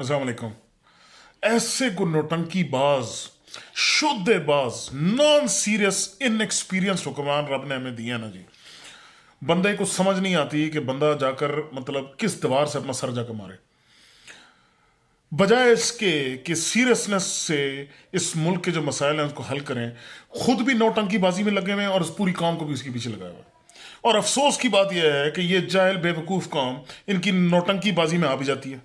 अस्सलाम वालेकुम। ऐसे को नौटंकी बाज, शुद्धेबाज, नॉन सीरियस इनएक्सपीरियंस हुक्मरान रब ने हमें दिया ना जी। बंदे को समझ नहीं आती कि बंदा जाकर मतलब किस दीवार से अपना सर जाकर मारे, बजाय इसके कि सीरियसनेस से इस मुल्क के जो मसाइल हैं उसको हल करें। खुद भी नौटंकीबाजी में लगे हुए हैं और इस पूरी कौम को भी इसके पीछे लगाया हुआ है। और अफसोस की बात यह है कि ये जाहिल बेवकूफ़ कौम इनकी नौटंकीबाजी में आ भी जाती है।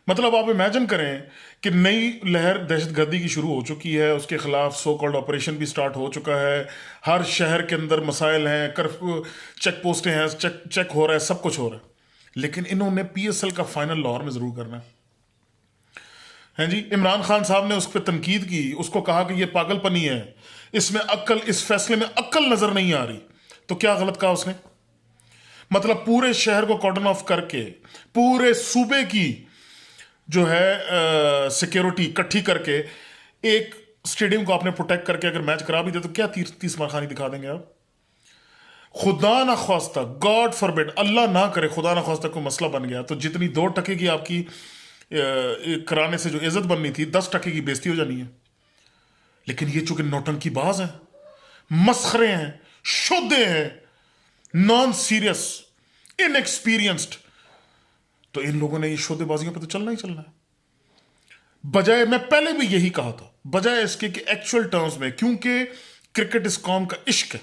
मतलब आप इमेजिन करें कि नई लहर दहशतगर्दी की शुरू हो चुकी है, उसके खिलाफ सो कॉल्ड ऑपरेशन भी स्टार्ट हो चुका है। हर शहर के अंदर मसाइल हैं, कर्फ्यू, चेक पोस्टें हैं, चेक हो रहा है, सब कुछ हो रहा है। लेकिन इन्होंने पीएसएल का फाइनल लाहौर में ज़रूर करना है जी। इमरान खान साहब ने उस पर तनकीद की, उसको कहा कि ये पागलपनी है, इसमें अक्ल, इस फैसले में अक्ल नज़र नहीं आ रही। तो क्या गलत कहा उसने? मतलब पूरे शहर को कॉर्डन ऑफ करके, पूरे सूबे की जो है सिक्योरिटी इकट्ठी करके, एक स्टेडियम को आपने प्रोटेक्ट करके अगर मैच करा भी दे तो क्या तीस मारखानी दिखा देंगे आप? खुदा ना ख्वास्ता, गॉड फॉरबिड, अल्लाह ना करे, खुदा ना ख्वास्ता कोई मसला बन गया तो जितनी 2% की आपकी कराने से जो इज्जत बननी थी, 10% की बेइज्जती हो जानी है। लेकिन ये चूंकि नौटंकी बाज हैं, मसखरे हैं, शुद्धे हैं, नॉन सीरियस, इनएक्सपीरियंस्ड, तो इन लोगों ने ये शोधेबाजियों पे तो चलना ही चलना है। बजाय, मैं पहले भी यही कहा था, बजाय इसके कि एक्चुअल टर्म्स में, क्योंकि क्रिकेट इस कौम का इश्क है,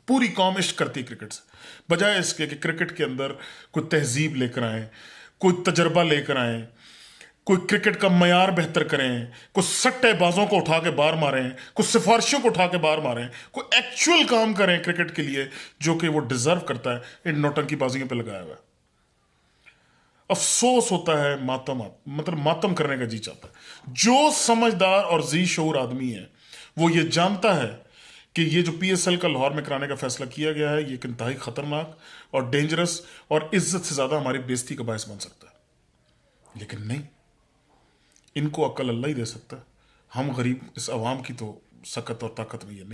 पूरी कौम इश्क करती है क्रिकेट से, बजाय इसके कि क्रिकेट के अंदर कोई तहजीब लेकर आए, कोई तजर्बा लेकर आए, कोई क्रिकेट का मयार बेहतर करें, कुछ सट्टेबाजों को उठा के बाहर मारें, कुछ सिफारिशों को उठा के बाहर मारें, कोई एक्चुअल काम करें क्रिकेट के लिए जो कि वो डिजर्व करता है, इन नौटंकीबाजियों पे लगाया हुआ है। अफसोस होता है, मातम, मतलब मातम करने का जी चाहता है। जो समझदार और जी शऊर आदमी है वो ये जानता है कि ये जो पीएसएल का लाहौर में कराने का फैसला किया गया है ये एक इंतहाई खतरनाक और डेंजरस और इज्जत से ज्यादा हमारी बेइज्जती का बायस बन सकता है। लेकिन नहीं, इनको अक्ल अल्लाह ही दे सकता है। हम गरीब इस अवाम की तो सकत और ताकत में ये नहीं।